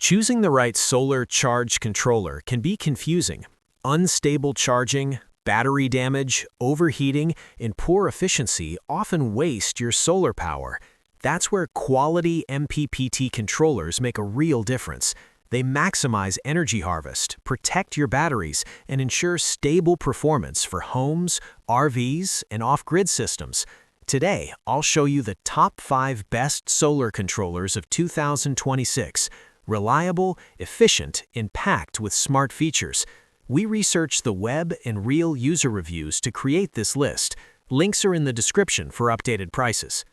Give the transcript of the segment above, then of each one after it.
Choosing the right solar charge controller can be confusing. Unstable charging, battery damage, overheating, and poor efficiency often waste your solar power. That's where quality MPPT controllers make a real difference. They maximize energy harvest, protect your batteries, and ensure stable performance for homes, RVs, and off-grid systems. Today, I'll show you the top 5 best solar controllers of 2026. Reliable, efficient, and packed with smart features. We researched the web and real user reviews to create this list. Links are in the description for updated prices.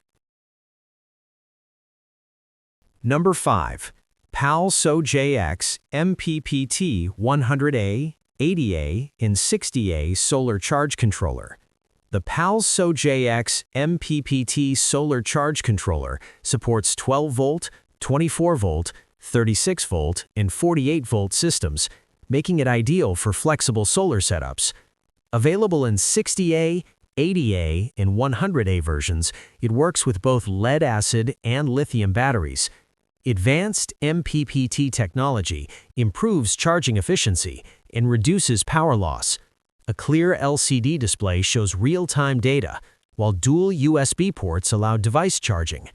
Number 5. POWLSOJX MPPT 100A, 80A, and 60A Solar Charge Controller. The POWLSOJX MPPT Solar Charge Controller supports 12-volt, 24-volt, 36-volt, and 48-volt systems, making it ideal for flexible solar setups. Available in 60A, 80A, and 100A versions, it works with both lead-acid and lithium batteries. Advanced MPPT technology improves charging efficiency and reduces power loss. A clear LCD display shows real-time data, while dual USB ports allow device charging.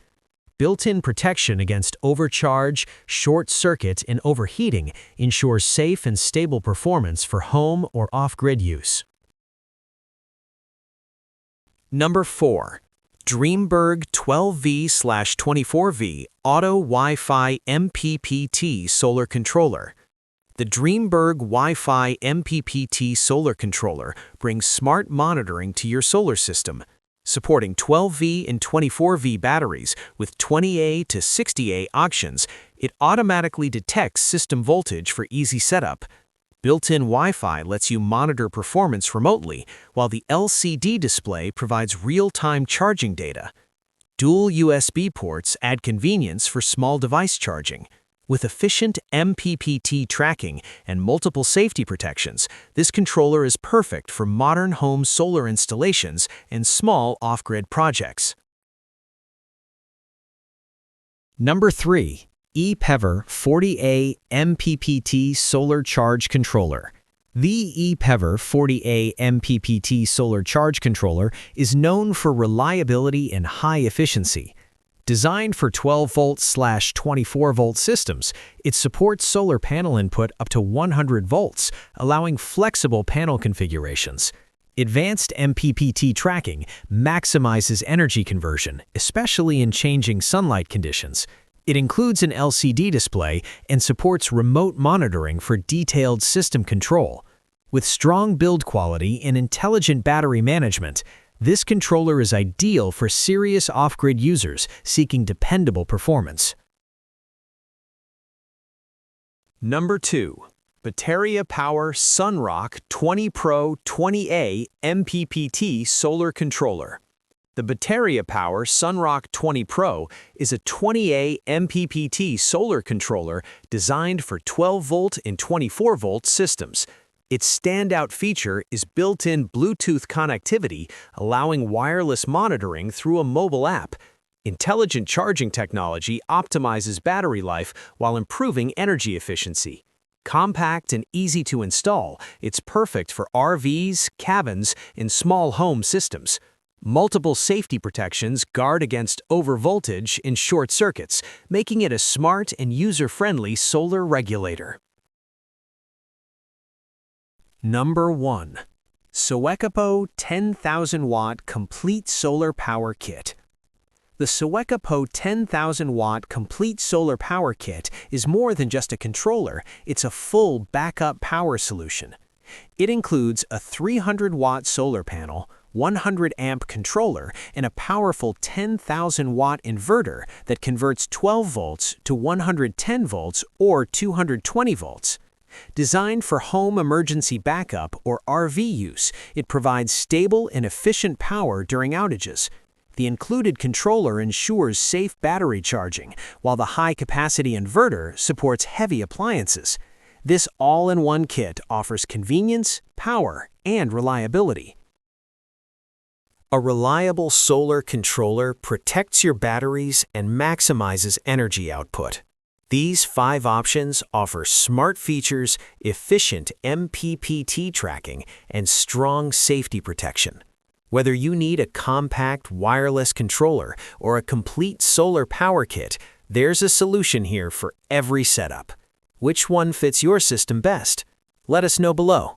Built-in protection against overcharge, short circuit, and overheating ensures safe and stable performance for home or off-grid use. Number 4. Dreamburgh 12V/24V Auto Wi-Fi MPPT Solar Controller. The Dreamburgh Wi-Fi MPPT Solar Controller brings smart monitoring to your solar system. Supporting 12V and 24V batteries with 20A to 60A options, it automatically detects system voltage for easy setup. Built-in Wi-Fi lets you monitor performance remotely, while the LCD display provides real-time charging data. Dual USB ports add convenience for small device charging. With efficient MPPT tracking and multiple safety protections, this controller is perfect for modern home solar installations and small off-grid projects. Number 3. EPEVER 40A MPPT Solar Charge Controller. The EPEVER 40A MPPT Solar Charge Controller is known for reliability and high efficiency. Designed for 12-volt/24-volt systems, it supports solar panel input up to 100 volts, allowing flexible panel configurations. Advanced MPPT tracking maximizes energy conversion, especially in changing sunlight conditions. It includes an LCD display and supports remote monitoring for detailed system control. With strong build quality and intelligent battery management, this controller is ideal for serious off-grid users seeking dependable performance. Number 2. BateriaPower Sunrock 20 Pro 20A MPPT Solar Controller. The BateriaPower Sunrock 20 Pro is a 20A MPPT solar controller designed for 12-volt and 24-volt systems. Its standout feature is built-in Bluetooth connectivity, allowing wireless monitoring through a mobile app. Intelligent charging technology optimizes battery life while improving energy efficiency. Compact and easy to install, it's perfect for RVs, cabins, and small home systems. Multiple safety protections guard against overvoltage and short circuits, making it a smart and user-friendly solar regulator. Number 1. Soecopo 10,000-watt Complete Solar Power Kit. The Soecopo 10,000-watt Complete Solar Power Kit is more than just a controller, it's a full backup power solution. It includes a 300-watt solar panel, 100-amp controller, and a powerful 10,000-watt inverter that converts 12 volts to 110 volts or 220 volts. Designed for home emergency backup or RV use, it provides stable and efficient power during outages. The included controller ensures safe battery charging, while the high-capacity inverter supports heavy appliances. This all-in-one kit offers convenience, power, and reliability. A reliable solar controller protects your batteries and maximizes energy output. These 5 options offer smart features, efficient MPPT tracking, and strong safety protection. Whether you need a compact wireless controller or a complete solar power kit, there's a solution here for every setup. Which one fits your system best? Let us know below.